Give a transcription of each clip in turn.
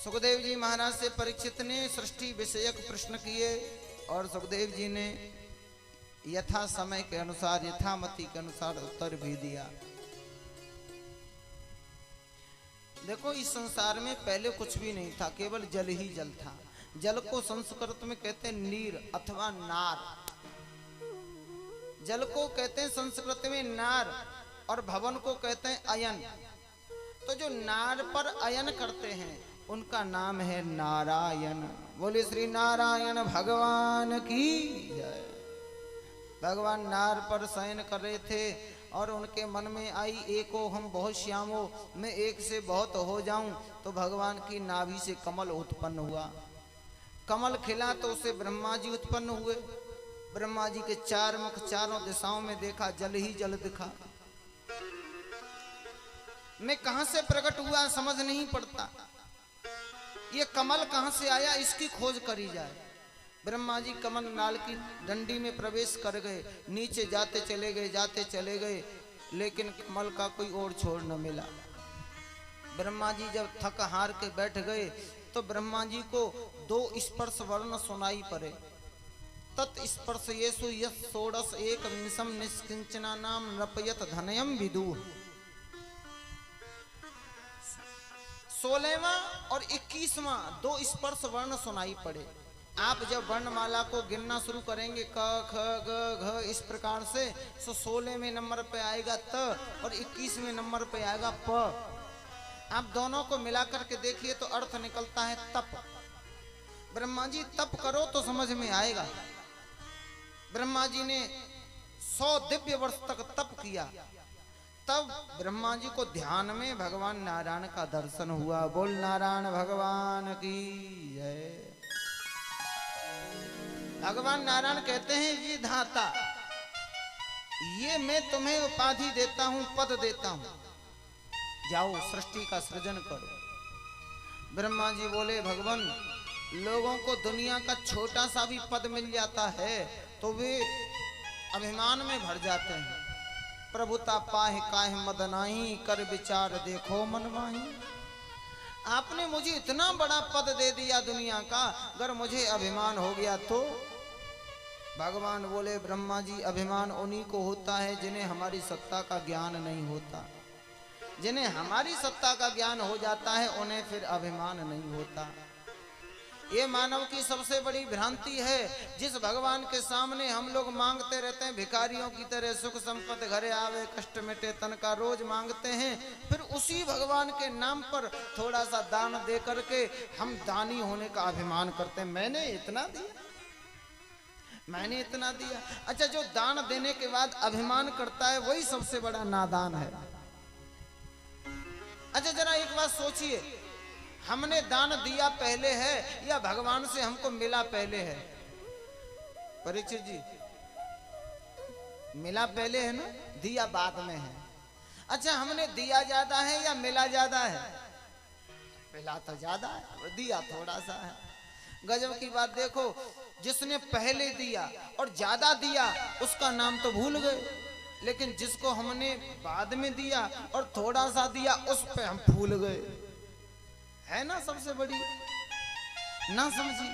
सुखदेव जी महाराज से परीक्षित ने सृष्टि विषयक प्रश्न किए और सुखदेव जी ने यथा समय के अनुसार यथामति के अनुसार उत्तर भी दिया। देखो, इस संसार में पहले कुछ भी नहीं था, केवल जल ही जल था। जल को संस्कृत में कहते हैं नीर अथवा नार। जल को कहते हैं संस्कृत में नार और भवन को कहते हैं अयन। तो जो नार पर अयन करते हैं उनका नाम है नारायण। बोले श्री नारायण भगवान की जय। भगवान नार पर शयन कर रहे थे और उनके मन में आई एको हम बहुत श्यामो, मैं एक से बहुत हो जाऊं। तो भगवान की नाभि से कमल उत्पन्न हुआ। कमल खिला तो उसे ब्रह्मा जी उत्पन्न हुए। ब्रह्मा जी के चार मुख, चारों दिशाओं में देखा, जल ही जल दिखा। मैं कहां से प्रकट हुआ समझ नहीं पड़ता, ये कमल कहां से आया इसकी खोज करी जाए। ब्रह्मा जी कमल नाल की डंडी में प्रवेश कर गए, नीचे जाते चले गए, जाते चले गए, लेकिन कमल का कोई और छोर न मिला। ब्रह्मा जी जब थक हार के बैठ गए तो ब्रह्मा जी को दो स्पर्श वर्ण सुनाई पड़े। तत्स्पर्श येषु यत् षोडश एक विंशम निष्किंचना नाम नृपयत धनयम विदुः। 16वां और 21वां दो स्पर्श वर्ण सुनाई पड़े। आप जब वर्णमाला को गिनना शुरू करेंगे क ख ग घ इस प्रकार से, तो 16वें नंबर पे आएगा त और 21वें नंबर पे आएगा प। आप दोनों को मिलाकर के देखिए तो अर्थ निकलता है तप। ब्रह्मा जी तप करो तो समझ में आएगा। ब्रह्मा जी ने 100 दिव्य वर्ष तक तप किया, तब ब्रह्मा जी को ध्यान में भगवान नारायण का दर्शन हुआ। बोल नारायण भगवान की जय। भगवान नारायण कहते हैं ये धाता, ये मैं तुम्हें उपाधि देता हूं, पद देता हूं, जाओ सृष्टि का सृजन करो। ब्रह्मा जी बोले भगवान, लोगों को दुनिया का छोटा सा भी पद मिल जाता है तो वे अभिमान में भर जाते हैं। प्रभुता पाहि काहे मद नाही, कर विचार देखो मन माही। आपने मुझे इतना बड़ा पद दे दिया दुनिया का, अगर मुझे अभिमान हो गया तो। भगवान बोले ब्रह्मा जी, अभिमान उन्हीं को होता है जिन्हें हमारी सत्ता का ज्ञान नहीं होता। जिन्हें हमारी सत्ता का ज्ञान हो जाता है उन्हें फिर अभिमान नहीं होता। ये मानव की सबसे बड़ी भ्रांति है। जिस भगवान के सामने हम लोग मांगते रहते हैं भिखारियों की तरह, सुख संपत्ति घरे आवे कष्ट मिटे तन का, रोज मांगते हैं, फिर उसी भगवान के नाम पर थोड़ा सा दान दे करके हम दानी होने का अभिमान करते हैं। मैंने इतना दिया, मैंने इतना दिया। अच्छा, जो दान देने के बाद अभिमान करता है वही सबसे बड़ा नादान है। अच्छा, जरा एक बात सोचिए, हमने दान दिया पहले है या भगवान से हमको मिला पहले है? परीक्षित जी, मिला पहले है ना, दिया बाद में है। अच्छा, हमने दिया ज्यादा है या मिला ज्यादा है? मिला तो ज्यादा है और दिया थोड़ा सा है। गजब की बात देखो, जिसने पहले दिया और ज्यादा दिया उसका नाम तो भूल गए, लेकिन जिसको हमने बाद में दिया और थोड़ा सा दिया उस पे हम भूल गए। है ना सबसे बड़ी ना समझी।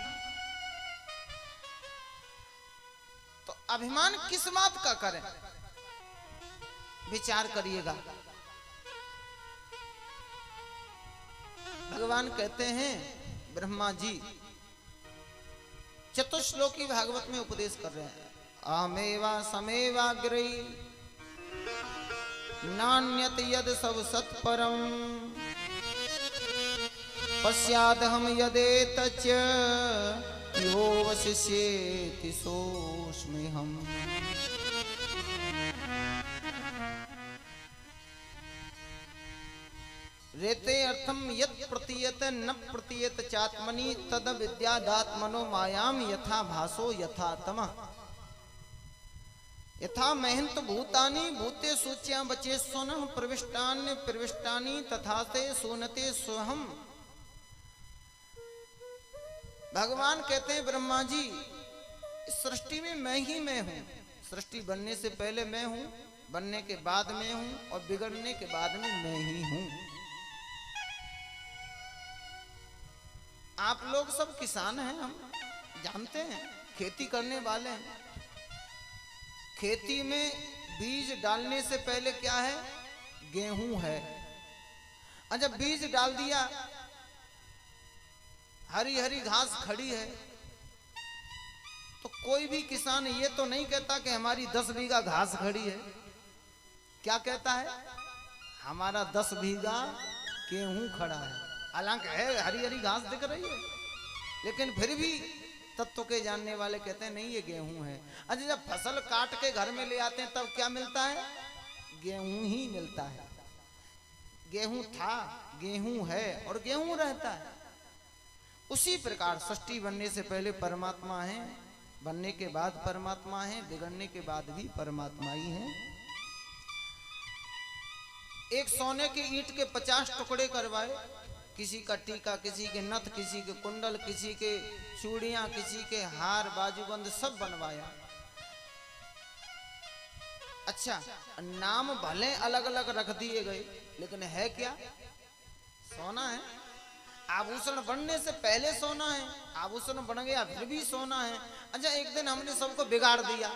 तो अभिमान किस बात का करें, विचार करिएगा। भगवान कहते हैं ब्रह्मा जी चतुश्लोकी भागवत में उपदेश कर रहे हैं। अहमेवा समेवाग्रही नान्यत यद सब सत्परम, पश्यादहम यदेतच यो वशिष्येति सोऽस्म्यहम्। रेते अर्थम यत् प्रतीयत न प्रतीयत चात्मनि तद विद्यादात्मनो मायाम यथा भासो यथा तमः। यथा महंत भूतानि भूते सूच्या बचे सोनः प्रविष्टान्य प्रविष्टानि तथा ते सोनते स्वहम। भगवान कहते हैं ब्रह्मा जी, सृष्टि में मैं ही मैं हूं। सृष्टि बनने से पहले मैं हूं, बनने के बाद मैं हूं और बिगड़ने के बाद में मैं ही हूं। आप लोग सब किसान हैं, हम जानते हैं, खेती करने वाले हैं। खेती में बीज डालने से पहले क्या है? गेहूं है। अच्छा, बीज डाल दिया, हरी हरी घास खड़ी है, तो कोई भी किसान ये तो नहीं कहता कि हमारी 10 बीघा घास खड़ी है। क्या कहता है? हमारा 10 बीघा गेहूं खड़ा है। हालांकि है हरी हरी घास दिख रही है, लेकिन फिर भी तत्व के जानने वाले कहते हैं नहीं, ये गेहूं है। अच्छा, जब फसल काट के घर में ले आते हैं तब क्या मिलता है? गेहूं ही मिलता है। गेहूं था, गेहूं है और गेहूं रहता है। उसी प्रकार सृष्टि बनने से पहले परमात्मा है, बनने के बाद परमात्मा है, बिगड़ने के बाद भी परमात्मा ही है। एक सोने के ईंट के 50 टुकड़े करवाए, किसी का टीका, किसी के नथ, किसी के कुंडल, किसी के चूड़ियां, किसी के हार, बाजूबंद सब बनवाया। अच्छा, नाम भले अलग अलग रख दिए गए, लेकिन है क्या? सोना है। आभूषण बनने से पहले सोना है, आभूषण बन गया फिर भी सोना है। अच्छा, एक दिन हमने सबको बिगाड़ दिया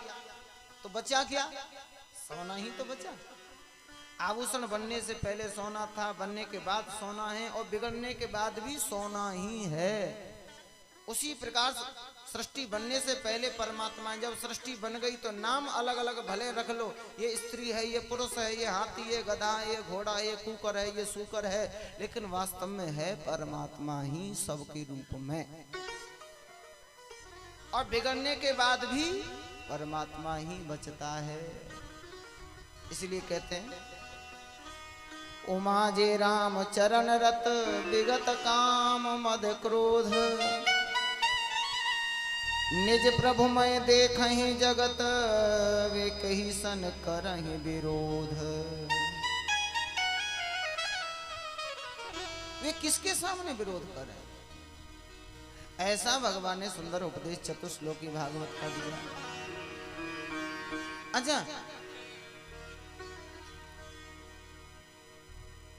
तो बचा क्या? सोना ही तो बचा। आभूषण बनने से पहले सोना था, बनने के बाद सोना है और बिगड़ने के बाद भी सोना ही है। उसी प्रकार सृष्टि बनने से पहले परमात्मा, जब सृष्टि बन गई तो नाम अलग अलग भले रख लो, ये स्त्री है, ये पुरुष है, ये हाथी, ये गधा है, ये घोड़ा, ये कुकर है, ये सूकर है, लेकिन वास्तव में है परमात्मा ही सबके रूप में। और बिगड़ने के बाद भी परमात्मा ही बचता है। इसलिए कहते हैं उमा जे राम चरण रत विगत काम मद क्रोध, निज प्रभु मैं देखहि जगत वे कही सन करहि विरोध। वे किसके सामने विरोध करें? ऐसा भगवान ने सुंदर उपदेश चतुश्लोकी भागवत का दिया। अच्छा,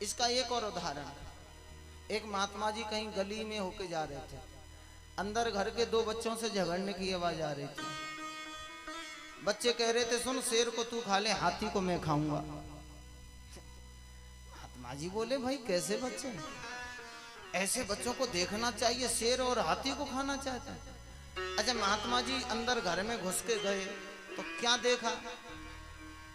इसका एक और उदाहरण, एक महात्मा जी कहीं गली में होके जा रहे थे, अंदर घर के 2 बच्चों से झगड़ने की आवाज आ रही थी। बच्चे कह रहे थे सुन, शेर को तू खा ले, हाथी को मैं खाऊंगा। महात्मा जी बोले भाई कैसे बच्चे, ऐसे बच्चों को देखना चाहिए, शेर और हाथी को खाना चाहते हैं। अच्छा, महात्मा जी अंदर घर में घुस के गए तो क्या देखा?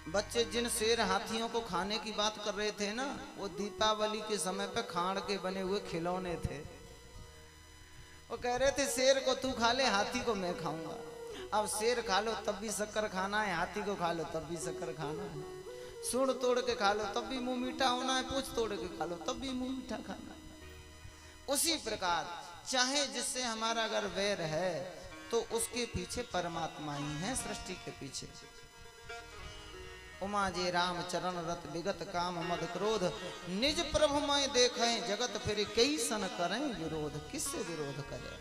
बच्चे जिन शेर हाथियों को खाने की बात कर रहे थे ना, वो दीपावली के समय पे खाड़ के बने हुए खिलौने थे। वो कह रहे थे शेर को तू खा ले, हाथी को मैं खाऊंगा। अब शेर खा लो तब भी शक्कर खाना है, हाथी को खा लो तब भी शक्कर खाना है, सूंड तोड़ के खा लो तब भी मुंह मीठा होना है, पूंछ तोड़ के खा लो तब भी मुंह मीठा खाना है। उसी प्रकार चाहे जिससे हमारा अगर वैर है तो उसके पीछे परमात्मा ही है, सृष्टि के पीछे। उमा जे राम चरण रत विगत काम मद क्रोध, निज प्रभु मैं देखें जगत फिर कई सन करें विरोध। किससे विरोध करें?